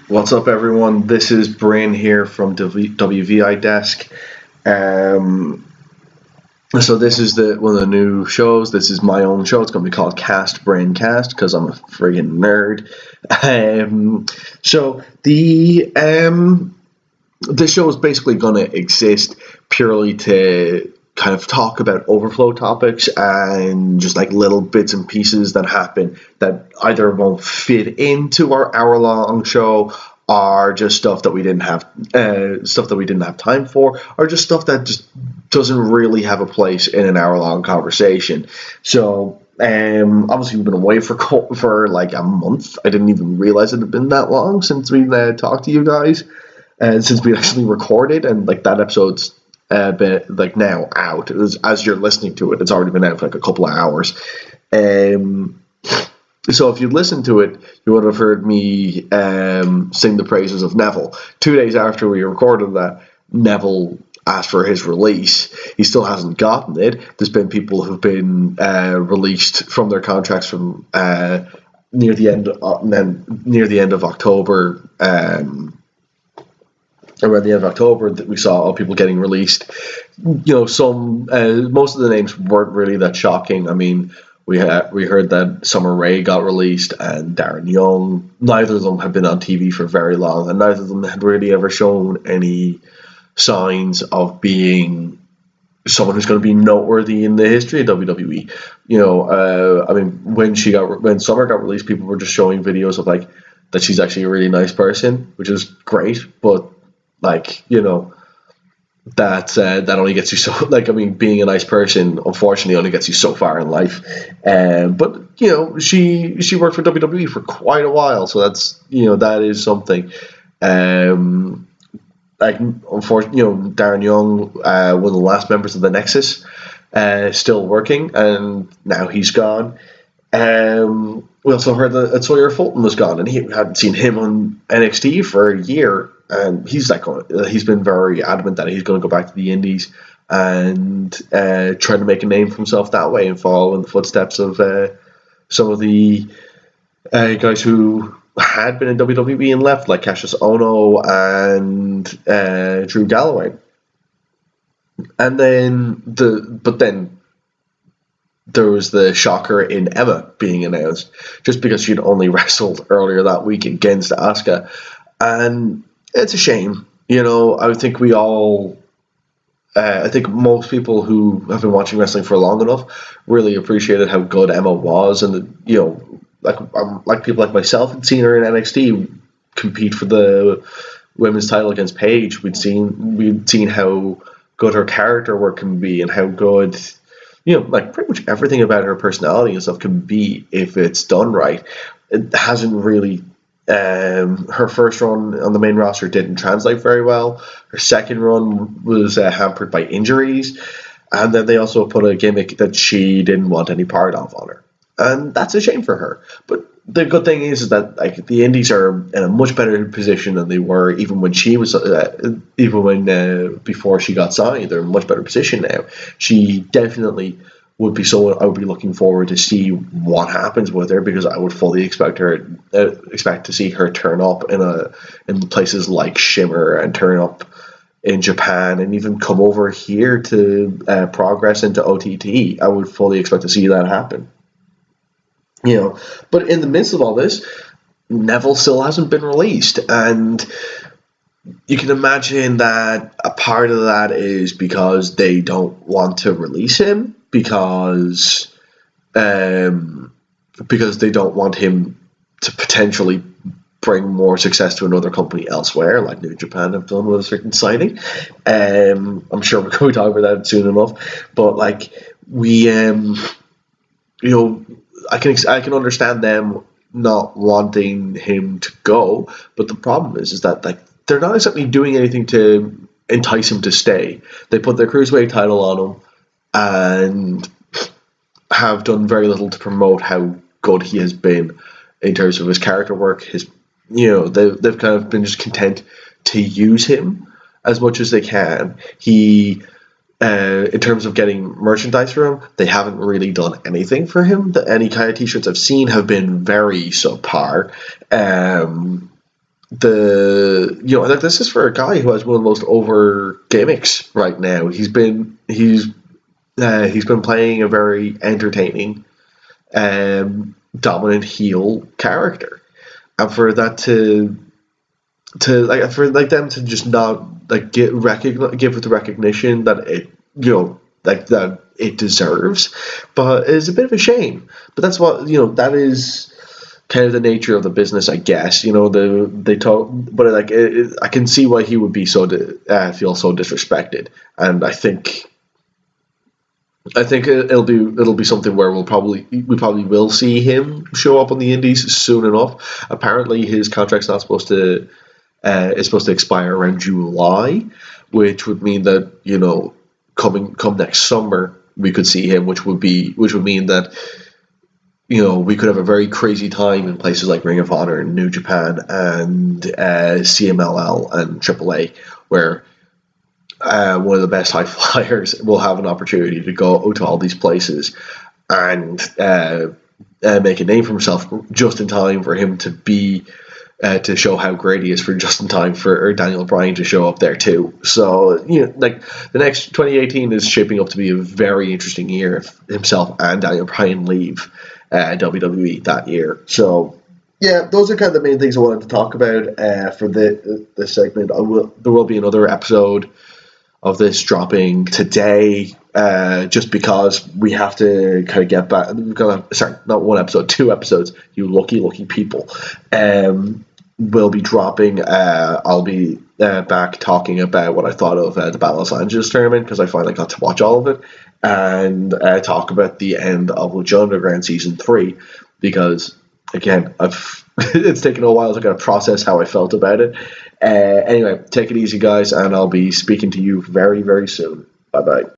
What's up, everyone? This is Brin here from WViDesk. So this is one of the new shows. This is my own show. It's going to be called Cast Brin Cast because I'm a friggin' nerd. So the show is basically going to exist purely to kind of talk about overflow topics and just like little bits and pieces that happen that either won't fit into our hour-long show, or just stuff that we didn't have time for, or just stuff that just doesn't really have a place in an hour-long conversation. So obviously we've been away for like a month. I didn't even realize it had been that long since we talked to you guys, and since we actually recorded, and like that episode's been like now out. As you're listening to it, it's already been out for like a couple of hours. So if you listened to it, you would have heard me sing the praises of Neville. 2 days after we recorded that, Neville asked for his release. He still hasn't gotten it. There's been people who've been released from their contracts from near the end of October. Around the end of October, that we saw people getting released. Most of the names weren't really that shocking. I mean, we heard that Summer Rae got released and Darren Young. Neither of them had been on TV for very long, and neither of them had really ever shown any signs of being someone who's going to be noteworthy in the history of WWE. I mean, when Summer got released, people were just showing videos of like that she's actually a really nice person, which is great, but that only gets you so, being a nice person unfortunately only gets you so far in life. But she worked for WWE for quite a while, so that is something. Unfortunately, Darren Young, one of the last members of the Nexus, still working, and now he's gone. We also heard that Sawyer Fulton was gone, and he hadn't seen him on NXT for a year. And he's been very adamant that he's going to go back to the Indies and try to make a name for himself that way and follow in the footsteps of some of the guys who had been in WWE and left, like Cassius Ohno and Drew Galloway. And then there was the shocker in Emma being announced, just because she'd only wrestled earlier that week against Asuka. And it's a shame. I think I think most people who have been watching wrestling for long enough really appreciated how good Emma was, and like people like myself had seen her in NXT compete for the women's title against Paige. We'd seen how good her character work can be, and how good pretty much everything about her personality and stuff can be if it's done right. It hasn't really. Her first run on the main roster didn't translate very well. Her second run was hampered by injuries, and then they also put a gimmick that she didn't want any part of on her, and that's a shame for her. But the good thing is that the Indies are in a much better position than they were even when she was before she got signed. They're in a much better position now. She definitely would be someone I would be looking forward to see what happens with her, because I would fully expect to see her turn up in places like Shimmer, and turn up in Japan, and even come over here to progress into OTT. I would fully expect to see that happen. But in the midst of all this, Neville still hasn't been released, and you can imagine that a part of that is because they don't want to release him, because they don't want him to potentially bring more success to another company elsewhere, like New Japan have done with a certain signing. I'm sure we're going to talk about that soon enough. But I can understand them not wanting him to go, but the problem is that they're not exactly doing anything to entice him to stay. They put their Cruiserweight title on him and have done very little to promote how good he has been in terms of his character work. They've kind of been just content to use him as much as they can. In terms of getting merchandise for him, they haven't really done anything for him. Any kind of t-shirts I've seen have been very subpar. like this is for a guy who has one of the most over gimmicks right now. He's been playing a very entertaining, dominant heel character, and for that for them to just not like give it the recognition that it that it deserves, but it's a bit of a shame. But that's what that is kind of the nature of the business, I guess. They talk, but I can see why he would be feel so disrespected, and I think it'll be something where we probably will see him show up on the Indies soon enough. Apparently, his contract's not supposed to is supposed to expire around July, which would mean that come next summer we could see him, which would mean that we could have a very crazy time in places like Ring of Honor and New Japan and CMLL and AAA, where one of the best high flyers will have an opportunity to go to all these places and make a name for himself just in time for him to be to show how great he is, for just in time for Daniel Bryan to show up there too. So the next 2018 is shaping up to be a very interesting year if himself and Daniel Bryan leave WWE that year. So yeah, those are kind of the main things I wanted to talk about for this segment. There will be another episode of this dropping today, just because we have to kind of get back. Not one episode, 2 episodes. You lucky people. Will be dropping. I'll be back talking about what I thought of the Battle of Los Angeles tournament, because I finally got to watch all of it, and talk about the end of Lucha Underground Season 3, because again, it's taken a while to kind of process how I felt about it. Anyway, take it easy, guys, and I'll be speaking to you very, very soon. Bye-bye.